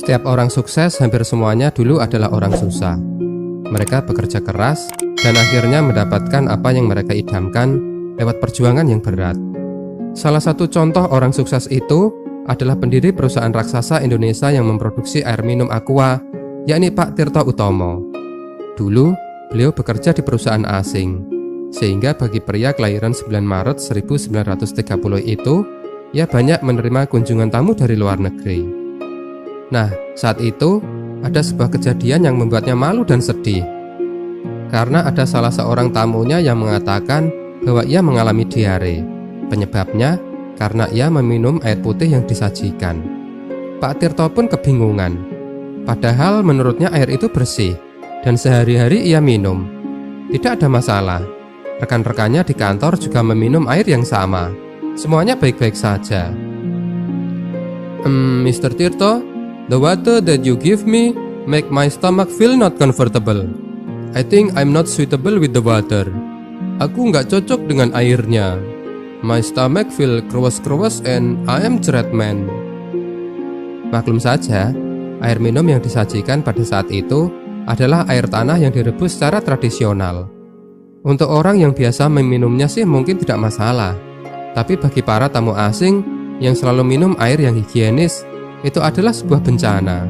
Setiap orang sukses hampir semuanya dulu adalah orang susah. Mereka bekerja keras dan akhirnya mendapatkan apa yang mereka idamkan lewat perjuangan yang berat. Salah satu contoh orang sukses itu adalah pendiri perusahaan raksasa Indonesia yang memproduksi air minum Aqua, yakni Pak Tirto Utomo. Dulu, beliau bekerja di perusahaan asing, sehingga bagi pria kelahiran 9 Maret 1930 itu, ia banyak menerima kunjungan tamu dari luar negeri. Nah, saat itu ada sebuah kejadian yang membuatnya malu dan sedih. Karena ada salah seorang tamunya yang mengatakan bahwa ia mengalami diare. Penyebabnya karena ia meminum air putih yang disajikan. Pak Tirto pun kebingungan. Padahal menurutnya air itu bersih dan sehari-hari ia minum. Tidak ada masalah. Rekan-rekannya di kantor juga meminum air yang sama. Semuanya baik-baik saja. Mr. Tirto, the water that you give me make my stomach feel not comfortable. I think I'm not suitable with the water. Aku nggak cocok dengan airnya. My stomach feel krewes-krewes and I am dread man. Maklum saja, air minum yang disajikan pada saat itu adalah air tanah yang direbus secara tradisional. Untuk orang yang biasa meminumnya sih mungkin tidak masalah. Tapi bagi para tamu asing yang selalu minum air yang higienis, itu adalah sebuah bencana.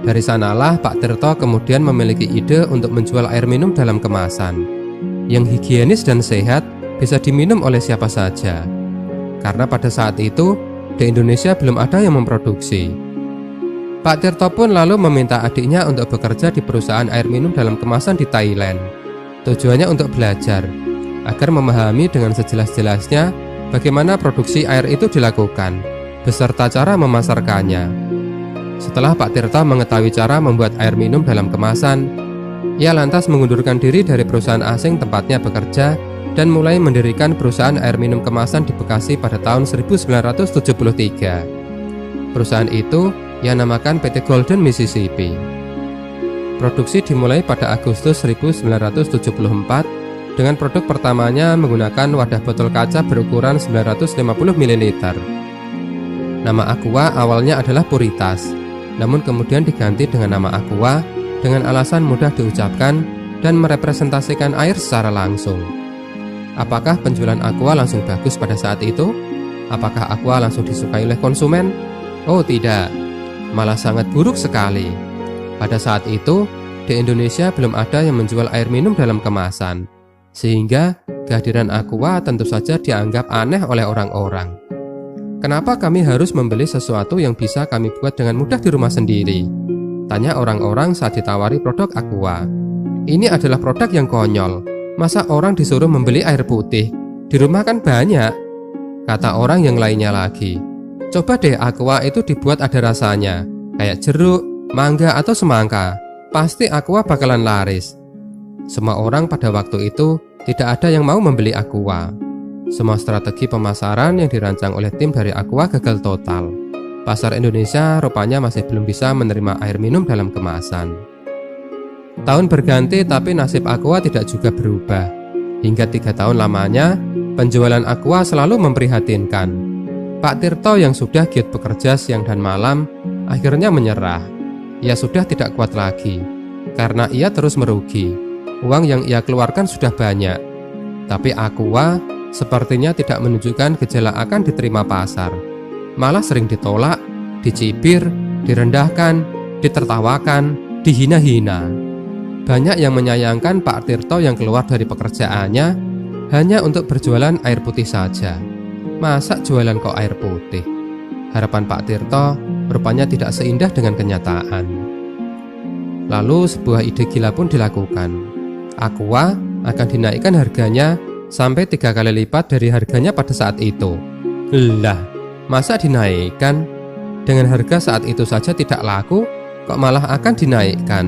Dari sanalah Pak Tirto kemudian memiliki ide untuk menjual air minum dalam kemasan yang higienis dan sehat, bisa diminum oleh siapa saja. Karena pada saat itu di Indonesia belum ada yang memproduksi. Pak Tirto pun lalu meminta adiknya untuk bekerja di perusahaan air minum dalam kemasan di Thailand. Tujuannya untuk belajar agar memahami dengan sejelas-jelasnya bagaimana produksi air itu dilakukan beserta cara memasarkannya. Setelah Pak Tirto mengetahui cara membuat air minum dalam kemasan, ia lantas mengundurkan diri dari perusahaan asing tempatnya bekerja dan mulai mendirikan perusahaan air minum kemasan di Bekasi pada tahun 1973. Perusahaan itu ia namakan PT Golden Mississippi. Produksi dimulai pada Agustus 1974 dengan produk pertamanya menggunakan wadah botol kaca berukuran 950 ml. Nama Aqua awalnya adalah Puritas, namun kemudian diganti dengan nama Aqua dengan alasan mudah diucapkan dan merepresentasikan air secara langsung. Apakah penjualan Aqua langsung bagus pada saat itu? Apakah Aqua langsung disukai oleh konsumen? Oh tidak, malah sangat buruk sekali. Pada saat itu, di Indonesia belum ada yang menjual air minum dalam kemasan, sehingga kehadiran Aqua tentu saja dianggap aneh oleh orang-orang. Kenapa kami harus membeli sesuatu yang bisa kami buat dengan mudah di rumah sendiri? Tanya orang-orang saat ditawari produk Aqua. Ini adalah produk yang konyol. Masa orang disuruh membeli air putih? Di rumah kan banyak. Kata orang yang lainnya lagi. Coba deh Aqua itu dibuat ada rasanya, kayak jeruk, mangga atau semangka. Pasti Aqua bakalan laris. Semua orang pada waktu itu tidak ada yang mau membeli Aqua. Semua strategi pemasaran yang dirancang oleh tim dari Aqua gagal total. Pasar Indonesia rupanya masih belum bisa menerima air minum dalam kemasan. Tahun berganti tapi nasib Aqua tidak juga berubah. Hingga 3 tahun lamanya, penjualan Aqua selalu memprihatinkan. Pak Tirto yang sudah giat bekerja siang dan malam, akhirnya menyerah. Ia sudah tidak kuat lagi, karena ia terus merugi. Uang yang ia keluarkan sudah banyak. Tapi Aqua sepertinya tidak menunjukkan gejala akan diterima pasar. Malah sering ditolak, dicibir, direndahkan, ditertawakan, dihina-hina. Banyak yang menyayangkan Pak Tirto yang keluar dari pekerjaannya hanya untuk berjualan air putih saja. Masa jualan kok air putih? Harapan Pak Tirto rupanya tidak seindah dengan kenyataan. Lalu sebuah ide gila pun dilakukan. Aqua akan dinaikkan harganya sampai 3 kali lipat dari harganya pada saat itu. Lah, masa dinaikkan? Dengan harga saat itu saja tidak laku, kok malah akan dinaikkan?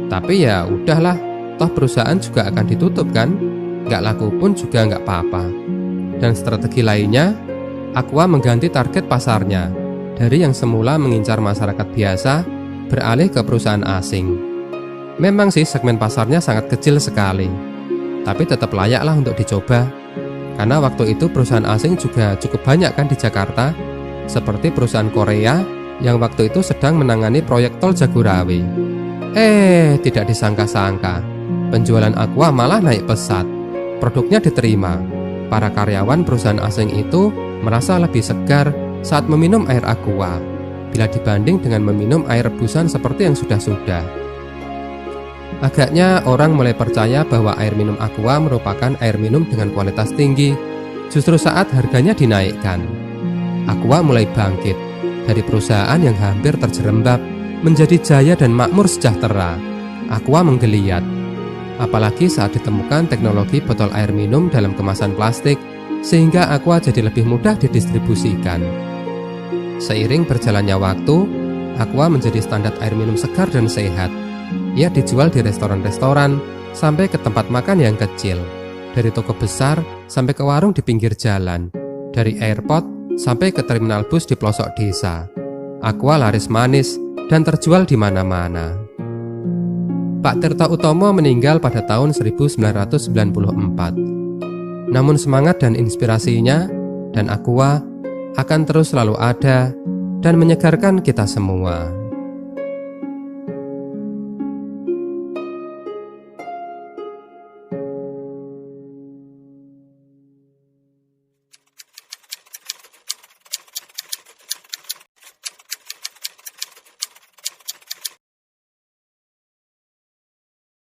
Tapi ya udahlah, toh perusahaan juga akan ditutup kan? Nggak laku pun juga nggak apa-apa. Dan strategi lainnya, Aqua mengganti target pasarnya. Dari yang semula mengincar masyarakat biasa, beralih ke perusahaan asing. Memang sih segmen pasarnya sangat kecil sekali, tapi tetap layaklah untuk dicoba. Karena waktu itu perusahaan asing juga cukup banyak kan di Jakarta, seperti perusahaan Korea, yang waktu itu sedang menangani proyek tol Jagorawi. Tidak disangka-sangka, penjualan Aqua malah naik pesat. Produknya diterima. Para karyawan perusahaan asing itu merasa lebih segar saat meminum air Aqua bila dibanding dengan meminum air rebusan seperti yang sudah-sudah. Agaknya orang mulai percaya bahwa air minum Aqua merupakan air minum dengan kualitas tinggi justru saat harganya dinaikkan. Aqua mulai bangkit dari perusahaan yang hampir terjerembab menjadi jaya dan makmur sejahtera. Aqua menggeliat, apalagi saat ditemukan teknologi botol air minum dalam kemasan plastik sehingga Aqua jadi lebih mudah didistribusikan. Seiring berjalannya waktu, Aqua menjadi standar air minum segar dan sehat. Ia dijual di restoran-restoran sampai ke tempat makan yang kecil, dari toko besar sampai ke warung di pinggir jalan, dari airport sampai ke terminal bus di pelosok desa. Aqua laris manis dan terjual di mana-mana. Pak Tirta Utomo meninggal pada tahun 1994. Namun semangat dan inspirasinya dan Aqua akan terus selalu ada dan menyegarkan kita semua.